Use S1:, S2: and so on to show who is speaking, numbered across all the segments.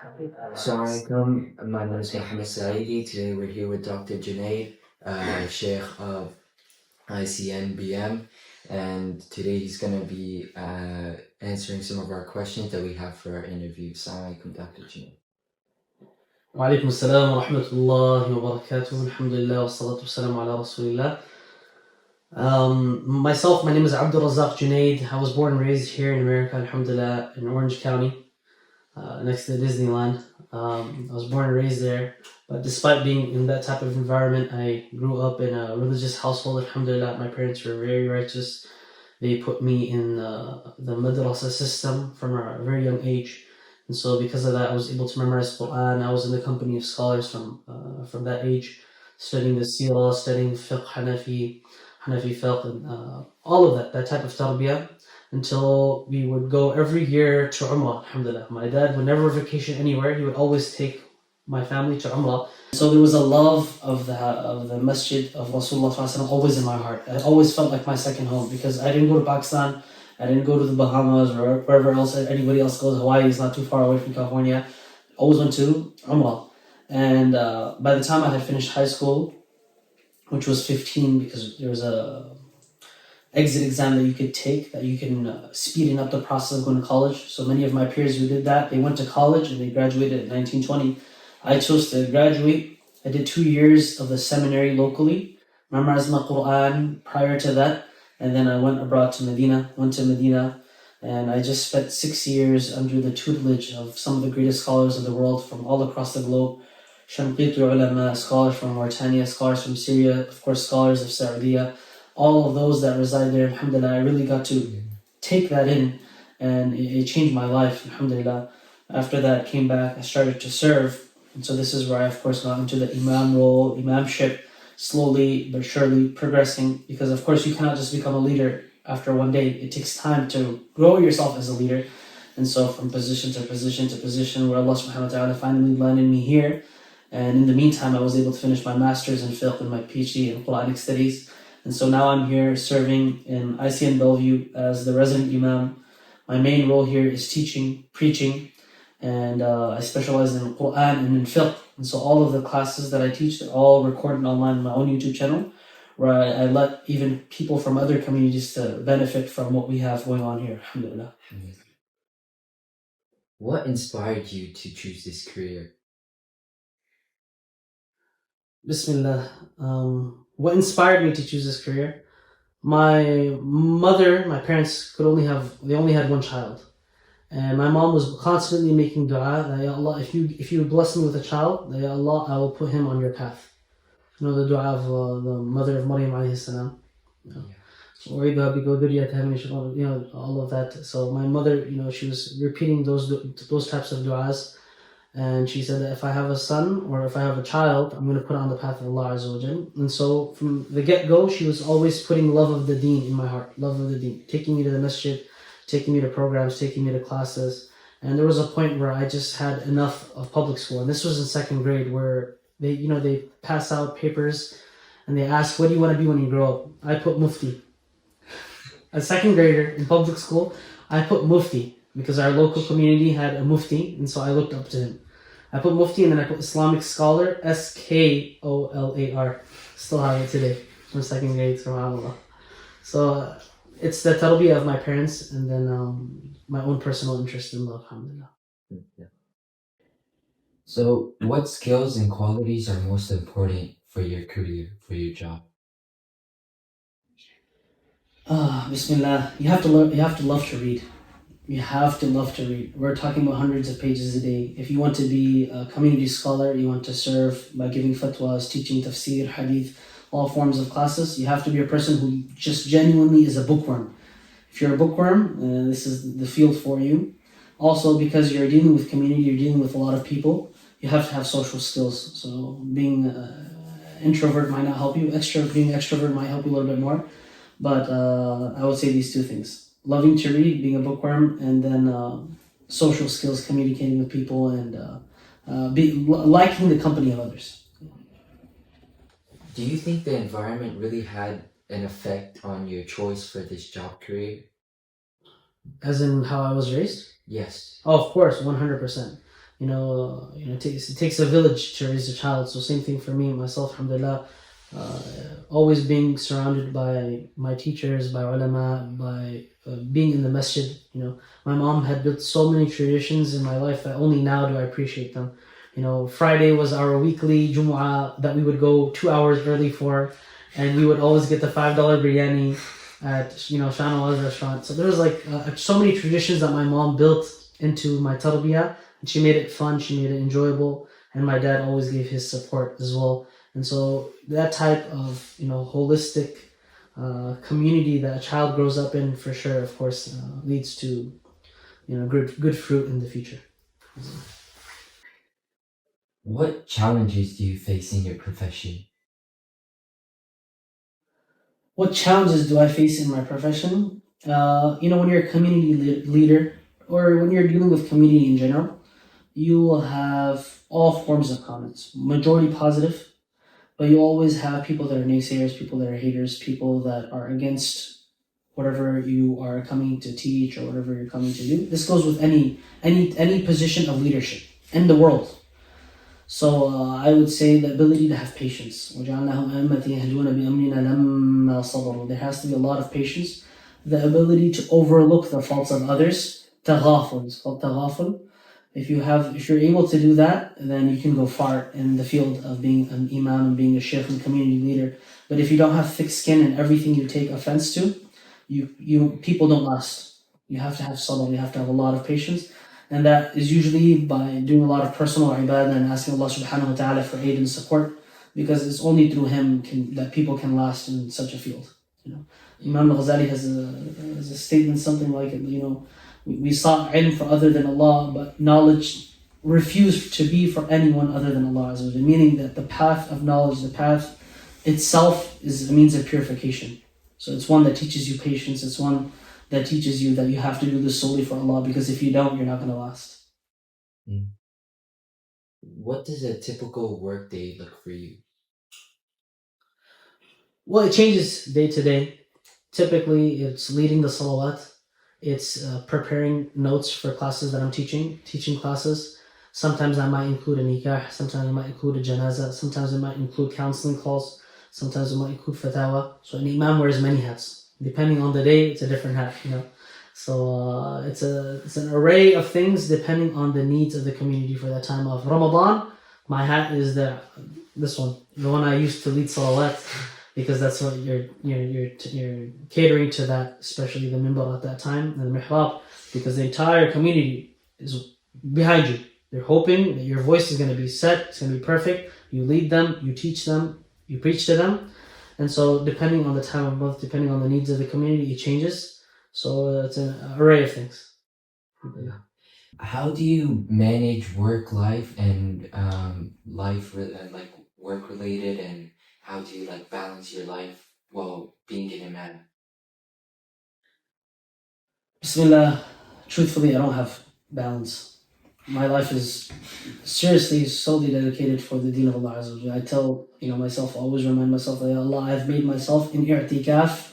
S1: Assalamu alaikum. My name is Mohammed Saidi. Today we're here with Dr. Junaid, Sheikh of ICNBM, and today he's going to be answering some of our questions that we have for our interview. Assalamu alaikum, Dr. Junaid.
S2: وعليكم السلام ورحمة الله وبركاته. Alhamdulillah wa salatu wassalam ala Rasulillah. My name is AbdulRazzak Junaid. I was born and raised here in America, Alhamdulillah, in Orange County, next to Disneyland. I was born and raised there, but despite being in that type of environment, I grew up in a religious household, Alhamdulillah. My parents were very righteous. They put me in the madrasa system from a very young age. And so because of that, I was able to memorize Quran. I was in the company of scholars from that age, studying the seerah, studying fiqh, Hanafi fiqh, and all of that type of tarbiyah, until we would go every year to Umrah, alhamdulillah. My dad would never vacation anywhere. He would always take my family to Umrah. So there was a love of the masjid of Rasulullah always in my heart. It always felt like my second home, because I didn't go to Pakistan, I didn't go to the Bahamas or wherever else anybody else goes. Hawaii is not too far away from California. I always went to Umrah. And by the time I had finished high school, which was 15, because there was a exit exam that you could take, that you can speeding up the process of going to college. So many of my peers who did that, they went to college and they graduated at 19, 20. I chose to graduate. I did 2 years of the seminary locally, memorized my Quran prior to that, and then I went abroad to Medina, and I just spent 6 years under the tutelage of some of the greatest scholars of the world from all across the globe. Shanqiti ulama, scholars from Mauritania, scholars from Syria, of course scholars of Saudi. All of those that reside there, alhamdulillah, I really got to take that in, and it changed my life, alhamdulillah. After that, came back, I started to serve, and so this is where I, of course, got into the Imam role, Imamship, slowly but surely progressing, because of course you cannot just become a leader after one day. It takes time to grow yourself as a leader. And so from position to position to position, where Allah subhanahu wa ta'ala finally landed me here. And in the meantime, I was able to finish my master's in fiqh and my PhD in Quranic studies. And so now I'm here serving in ICN Bellevue as the resident Imam. My main role here is teaching, preaching, and I specialize in Quran and in fiqh. And so all of the classes that I teach, they're all recorded online on my own YouTube channel, where I let even people from other communities to benefit from what we have going on here, alhamdulillah.
S1: What inspired you to choose this career?
S2: Bismillah. What inspired me to choose this career? My parents only had one child. And my mom was constantly making dua that, Ya Allah, if you bless me with a child, that Ya Allah, I will put him on your path. You know the dua of the mother of Maryam alayhi salam. All of that. So my mother, she was repeating those types of duas, and she said that if I have a son or if I have a child, I'm going to put it on the path of Allah Azza wa Jal. And so from the get-go, she was always putting love of the deen in my heart, love of the deen, taking me to the masjid, taking me to programs, taking me to classes. And there was a point where I just had enough of public school. And this was in second grade, where they pass out papers and they ask, what do you want to be when you grow up? I put mufti. A second grader in public school, I put mufti because our local community had a mufti, and so I looked up to him. I put mufti, and then I put Islamic scholar, SKOLAR. Still have it today from second grade, subhanAllah. So it's the tarbiyah of my parents, and then my own personal interest in love, alhamdulillah.
S1: Yeah. So what skills and qualities are most important for your career, for your job?
S2: Bismillah. You have to love to read. You have to love to read. We're talking about hundreds of pages a day. If you want to be a community scholar, you want to serve by giving fatwas, teaching tafsir, hadith, all forms of classes, you have to be a person who just genuinely is a bookworm. If you're a bookworm, this is the field for you. Also, because you're dealing with community, you're dealing with a lot of people, you have to have social skills. So being introvert might not help you. Being extrovert might help you a little bit more. But I would say these two things. Loving to read, being a bookworm, and then social skills, communicating with people, and liking the company of others.
S1: Do you think the environment really had an effect on your choice for this job career?
S2: As in how I was raised?
S1: Yes.
S2: Oh, of course, 100%. It takes a village to raise a child. So same thing for me, myself, alhamdulillah. Always being surrounded by my teachers, by ulama, by being in the masjid. My mom had built so many traditions in my life that only now do I appreciate them. Friday was our weekly Jumu'ah that we would go 2 hours early for, and we would always get the $5 biryani at Shahnawa's restaurant. So there was so many traditions that my mom built into my tarbiyah, and she made it fun, she made it enjoyable, and my dad always gave his support as well. And so that type of holistic community that a child grows up in, for sure, of course, leads to good fruit in the future.
S1: What challenges do you face in your profession?
S2: What challenges do I face in my profession? When you're a community leader, or when you're dealing with community in general, you will have all forms of comments, majority positive, but you always have people that are naysayers, people that are haters, people that are against whatever you are coming to teach or whatever you're coming to do. This goes with any position of leadership in the world. So I would say the ability to have patience. There has to be a lot of patience. The ability to overlook the faults of others. Taghaful. It's called taghaful. If you're able to do that, then you can go far in the field of being an imam and being a sheikh and community leader. But if you don't have thick skin and everything you take offense to, people don't last. You have to have sabr. You have to have a lot of patience. And that is usually by doing a lot of personal ibadah and asking Allah subhanahu wa ta'ala for aid and support, because it's only through Him that people can last in such a field. Imam al-Ghazali has a statement, something like, we sought ilm for other than Allah, but knowledge refused to be for anyone other than Allah Azza wa Jalla, meaning that the path of knowledge, the path itself, is a means of purification. So it's one that teaches you patience, it's one that teaches you that you have to do this solely for Allah, because if you don't, you're not going to last.
S1: What does a typical work day look for you?
S2: Well, it changes day to day. Typically, it's leading the salawat. It's preparing notes for classes that I'm teaching classes. Sometimes I might include a nikah, sometimes I might include a janazah, sometimes I might include counseling calls, sometimes I might include fatawa. So an imam wears many hats. Depending on the day, it's a different hat, So it's an array of things depending on the needs of the community for that time of Ramadan. My hat is this one, the one I used to lead salawat, because that's what you're catering to that, especially the minbar at that time and the mihrab, because the entire community is behind you. They're hoping that your voice is going to be set, it's going to be perfect. You lead them, you teach them, you preach to them. And so depending on the time of month, depending on the needs of the community, it changes. So it's an array of things.
S1: Yeah. How do you manage work life and work related, and how do you balance your life while being an imam?
S2: Bismillah, truthfully, I don't have balance. My life is seriously solely dedicated for the deen of Allah Azza wa Jalla. I tell myself, always remind myself that, Allah, I've made myself in i'tikaf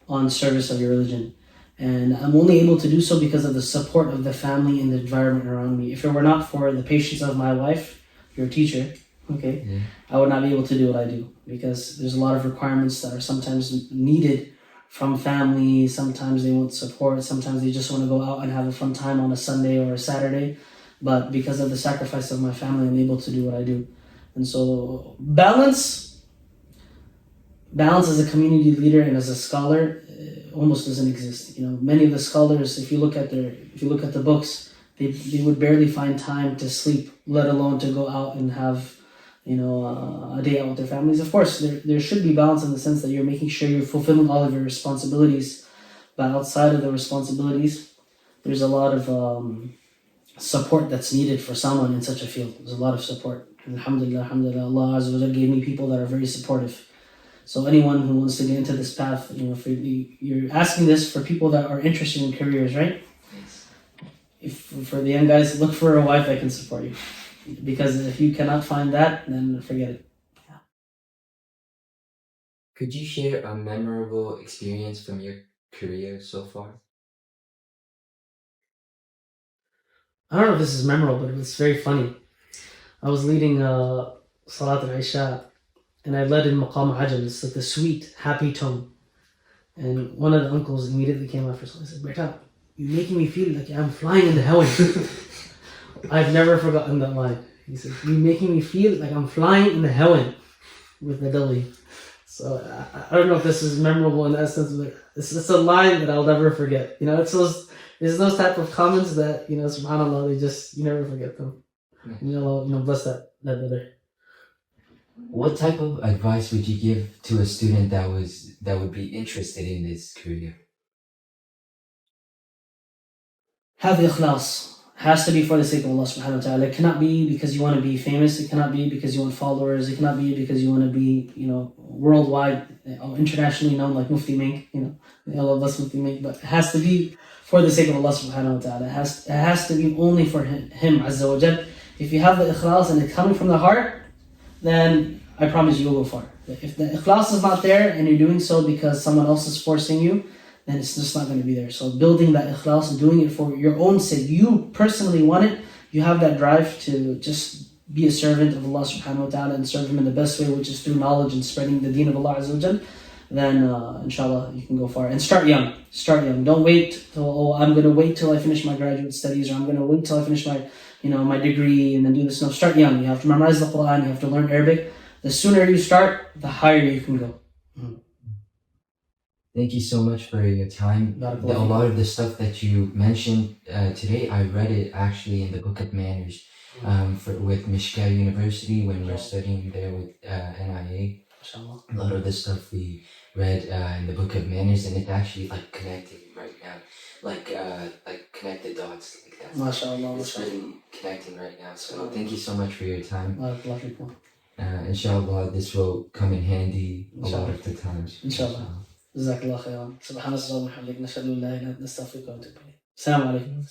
S2: on service of your religion, and I'm only able to do so because of the support of the family and the environment around me. If it were not for the patience of my wife, your teacher, I would not be able to do what I do, because there's a lot of requirements that are sometimes needed from family. Sometimes they want support, sometimes they just want to go out and have a fun time on a Sunday or a Saturday. But because of the sacrifice of my family, I'm able to do what I do. And so balance as a community leader and as a scholar almost doesn't exist. Many of the scholars, if you look at the books, they would barely find time to sleep, let alone to go out and have a day out with their families. Of course, there should be balance in the sense that you're making sure you're fulfilling all of your responsibilities, but outside of the responsibilities, there's a lot of support that's needed for someone in such a field. There's a lot of support. And alhamdulillah, Allah Azza wa Jalla gave me people that are very supportive. So anyone who wants to get into this path, you're asking this for people that are interested in careers, right?
S1: Yes.
S2: If for the young guys, look for a wife that can support you. Because if you cannot find that, then forget it. Yeah.
S1: Could you share a memorable experience from your career so far?
S2: I don't know if this is memorable, but it's very funny. I was leading Salat al-Isha, and I led in Maqam Ajam. It's like the sweet, happy tone. And one of the uncles immediately came after us and said, Berta, you're making me feel like I'm flying in the heaven. I've never forgotten that line. He said, you're making me feel like I'm flying in the heaven with the W. So I don't know if this is memorable in that sense, but it's a line that I'll never forget. You know, it's those type of comments that, you know, subhanAllah, you never forget them. You know, bless that brother.
S1: What type of advice would you give to a student that would be interested in this career?
S2: Have the ikhlas. Has to be for the sake of Allah subhanahu wa ta'ala. It cannot be because you want to be famous. It cannot be because you want followers. It cannot be because you want to be, you know, worldwide, internationally known like Mufti Mink, you know. Allah bless Mufti Mink. But it has to be for the sake of Allah subhanahu wa ta'ala. It has to be only for Him Azza wa Jal. If you have the ikhlas and it's coming from the heart, then I promise you will go far. If the ikhlas is not there and you're doing so because someone else is forcing you, then it's just not going to be there. So building that ikhlas and doing it for your own sake, you personally want it, you have that drive to just be a servant of Allah subhanahu wa ta'ala and serve Him in the best way, which is through knowledge and spreading the deen of Allah Azza wa Jal, then inshallah you can go far. And start young. Don't wait till, I'm going to wait till I finish my graduate studies, or I'm going to wait till I finish my, you know, my degree and then do this. No, start young. You have to memorize the Quran, you have to learn Arabic. The sooner you start, the higher you can go.
S1: Thank you so much for your time. A lot of the stuff that you mentioned today, I read it actually in the Book of Manners with Mishka University when we're studying there with NIA. A lot of the stuff we read in the Book of Manners, and it's actually like connecting right now, like connect the dots like that.
S2: MashaAllah.
S1: It's really connecting right now. So thank you so much for your time.
S2: Barakallahu
S1: Inshallah, this will come in handy a lot of the times.
S2: Inshallah. جزاك الله خيرا. سبحان الله وبحمدك نشهد ان لا اله الا انت نستغفرك ونتوب اليك. السلام عليكم.